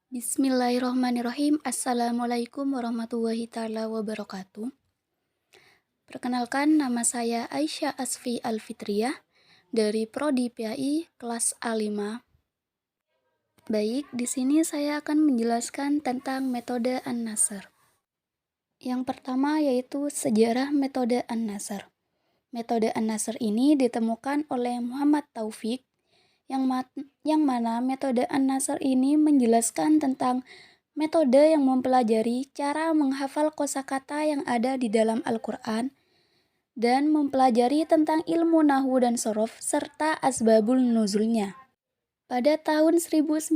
Bismillahirrahmanirrahim. Assalamualaikum warahmatullahi taala wabarakatuh. Perkenalkan, nama saya Aisyah Asfi Alfitriyah dari Prodi PAI kelas A5. Baik, di sini saya akan menjelaskan tentang metode An-Nasr. Yang pertama yaitu sejarah metode An-Nasr. Metode An-Nasr ini ditemukan oleh Muhammad Taufik yang mana metode An-Nasr ini menjelaskan tentang metode yang mempelajari cara menghafal kosakata yang ada di dalam Al-Quran dan mempelajari tentang ilmu nahwu dan sorof serta asbabul nuzulnya. Pada tahun 1999,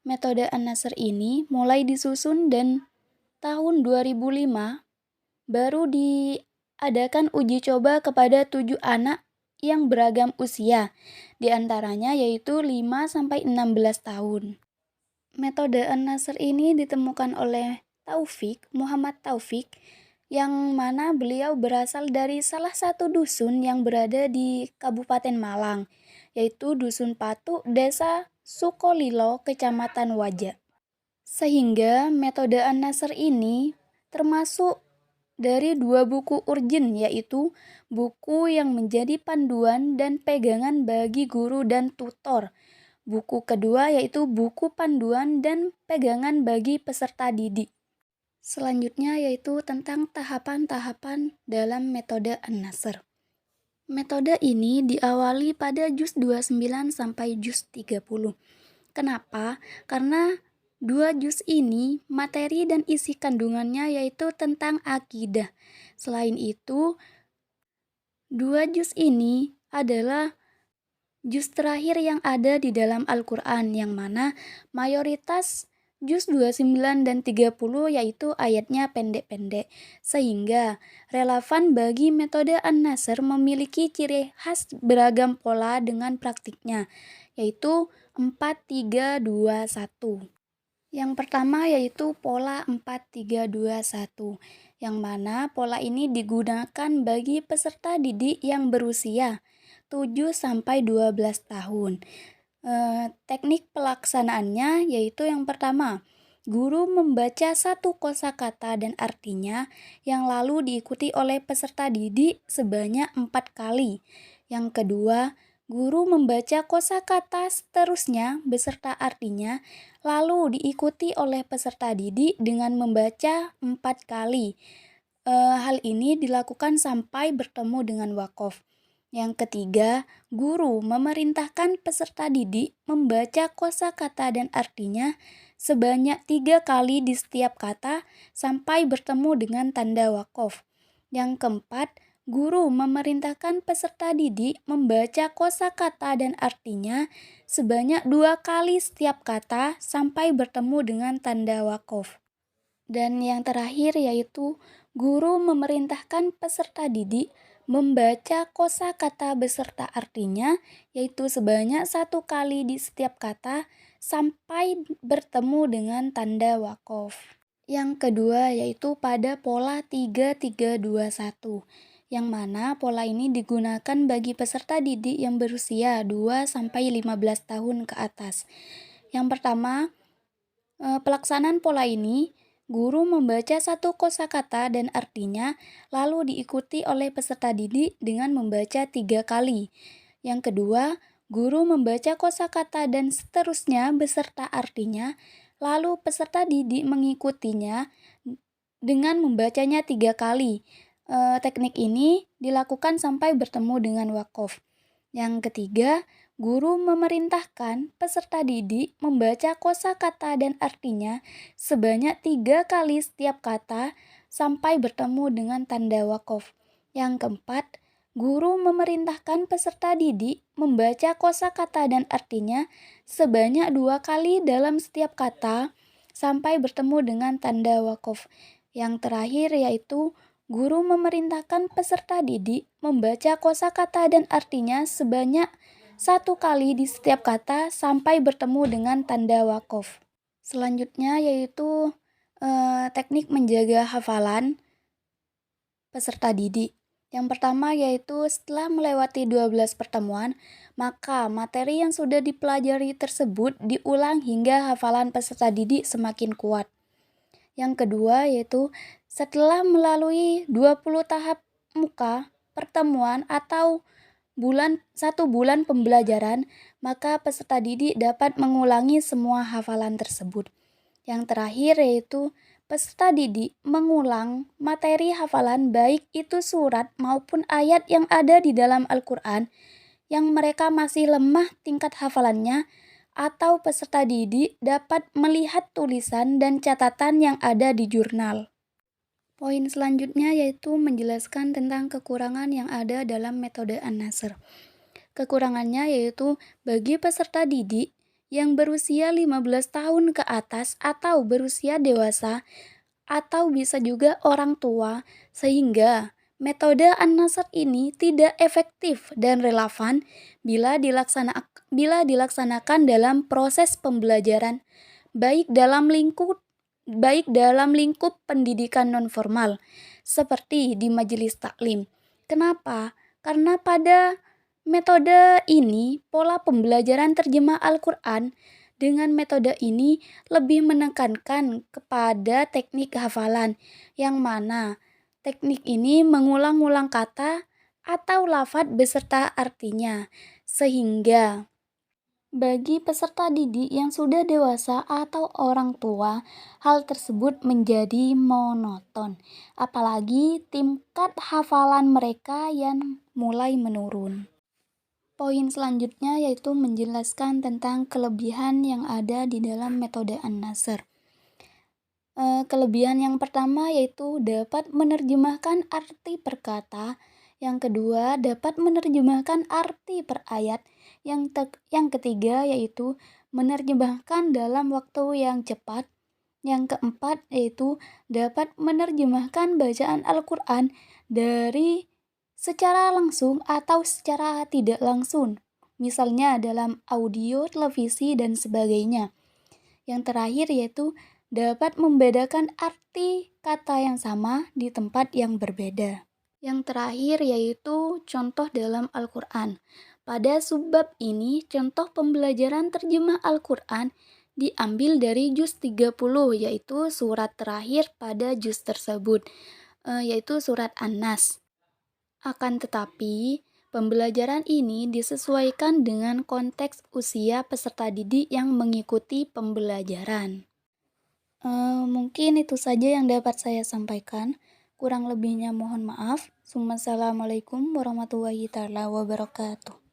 metode An-Nasr ini mulai disusun dan tahun 2005 baru diadakan uji coba kepada 7 anak yang beragam usia, di antaranya yaitu 5-16 tahun. Metode An-Nasr ini ditemukan oleh Muhammad Taufik, yang mana beliau berasal dari salah satu dusun yang berada di Kabupaten Malang, yaitu Dusun Patu, Desa Sukolilo, Kecamatan Waja. Sehingga metode An-Nasr ini termasuk dari 2 buku urgen, yaitu buku yang menjadi panduan dan pegangan bagi guru dan tutor. Buku kedua yaitu buku panduan dan pegangan bagi peserta didik. Selanjutnya yaitu tentang tahapan-tahapan dalam metode An-Nasr. Metode ini diawali pada juz 29 sampai juz 30. Kenapa? Karena 2 juz ini materi dan isi kandungannya yaitu tentang akidah. Selain itu, 2 juz ini adalah juz terakhir yang ada di dalam Al-Quran, yang mana mayoritas juz 29 dan 30 yaitu ayatnya pendek-pendek, sehingga relevan bagi metode An-Nasr memiliki ciri khas beragam pola dengan praktiknya, yaitu 4-3-2-1. Yang pertama yaitu pola 4-3-2-1, yang mana pola ini digunakan bagi peserta didik yang berusia 7-12 tahun. Teknik pelaksanaannya yaitu yang pertama, guru membaca satu kosakata dan artinya yang lalu diikuti oleh peserta didik sebanyak 4 kali. Yang kedua, guru membaca kosakata seterusnya beserta artinya lalu diikuti oleh peserta didik dengan membaca 4 kali. Hal ini dilakukan sampai bertemu dengan wakof. Yang ketiga, guru memerintahkan peserta didik membaca kosakata dan artinya sebanyak 3 kali di setiap kata sampai bertemu dengan tanda wakof. Yang keempat, guru memerintahkan peserta didik membaca kosakata dan artinya sebanyak 2 kali setiap kata sampai bertemu dengan tanda wakof. Dan yang terakhir yaitu guru memerintahkan peserta didik membaca kosakata beserta artinya yaitu sebanyak 1 kali di setiap kata sampai bertemu dengan tanda wakof. Yang kedua yaitu pada pola 3-3-2-1, yang mana pola ini digunakan bagi peserta didik yang berusia 2-15 tahun ke atas. Yang pertama, pelaksanaan pola ini, guru membaca satu kosakata dan artinya lalu diikuti oleh peserta didik dengan membaca 3 kali. Yang kedua, guru membaca kosakata dan seterusnya beserta artinya, lalu peserta didik mengikutinya dengan membacanya 3 kali. Teknik ini dilakukan sampai bertemu dengan wakof. Yang ketiga, guru memerintahkan peserta didik membaca kosakata dan artinya sebanyak 3 kali setiap kata sampai bertemu dengan tanda wakof. Yang keempat, guru memerintahkan peserta didik membaca kosakata dan artinya sebanyak 2 kali dalam setiap kata sampai bertemu dengan tanda wakof. Yang terakhir yaitu guru memerintahkan peserta didik membaca kosakata dan artinya sebanyak 1 kali di setiap kata sampai bertemu dengan tanda wakof. Selanjutnya yaitu teknik menjaga hafalan peserta didik. Yang pertama yaitu setelah melewati 12 pertemuan, maka materi yang sudah dipelajari tersebut diulang hingga hafalan peserta didik semakin kuat. Yang kedua yaitu setelah melalui 20 tahap muka, pertemuan atau satu bulan pembelajaran, maka peserta didik dapat mengulangi semua hafalan tersebut. Yang terakhir yaitu peserta didik mengulang materi hafalan baik itu surat maupun ayat yang ada di dalam Al-Quran yang mereka masih lemah tingkat hafalannya, atau peserta didik dapat melihat tulisan dan catatan yang ada di jurnal. Poin selanjutnya yaitu menjelaskan tentang kekurangan yang ada dalam metode An-Nasr. Kekurangannya yaitu bagi peserta didik yang berusia 15 tahun ke atas atau berusia dewasa atau bisa juga orang tua, sehingga metode An-Nasr ini tidak efektif dan relevan bila dilaksanakan dalam proses pembelajaran baik dalam lingkup pendidikan nonformal seperti di majelis taklim. Kenapa? Karena pada metode ini pola pembelajaran terjemah Al-Quran dengan metode ini lebih menekankan kepada teknik hafalan, yang mana teknik ini mengulang-ulang kata atau lafadz beserta artinya, sehingga bagi peserta didik yang sudah dewasa atau orang tua, hal tersebut menjadi monoton, apalagi tingkat hafalan mereka yang mulai menurun. Poin selanjutnya yaitu menjelaskan tentang kelebihan yang ada di dalam metode An-Nasr. Kelebihan yang pertama yaitu dapat menerjemahkan arti per kata, yang kedua dapat menerjemahkan arti per ayat, yang ketiga yaitu menerjemahkan dalam waktu yang cepat, yang keempat yaitu dapat menerjemahkan bacaan Al-Quran dari secara langsung atau secara tidak langsung, misalnya dalam audio, televisi, dan sebagainya. Yang terakhir yaitu dapat membedakan arti kata yang sama di tempat yang berbeda. Yang terakhir yaitu contoh dalam Al-Quran. Pada subbab ini, contoh pembelajaran terjemah Al-Quran diambil dari juz 30, yaitu surat terakhir pada juz tersebut, yaitu surat An-Nas. Akan tetapi, pembelajaran ini disesuaikan dengan konteks usia peserta didik yang mengikuti pembelajaran. Mungkin itu saja yang dapat saya sampaikan. Kurang lebihnya mohon maaf. Assalamualaikum warahmatullahi wabarakatuh.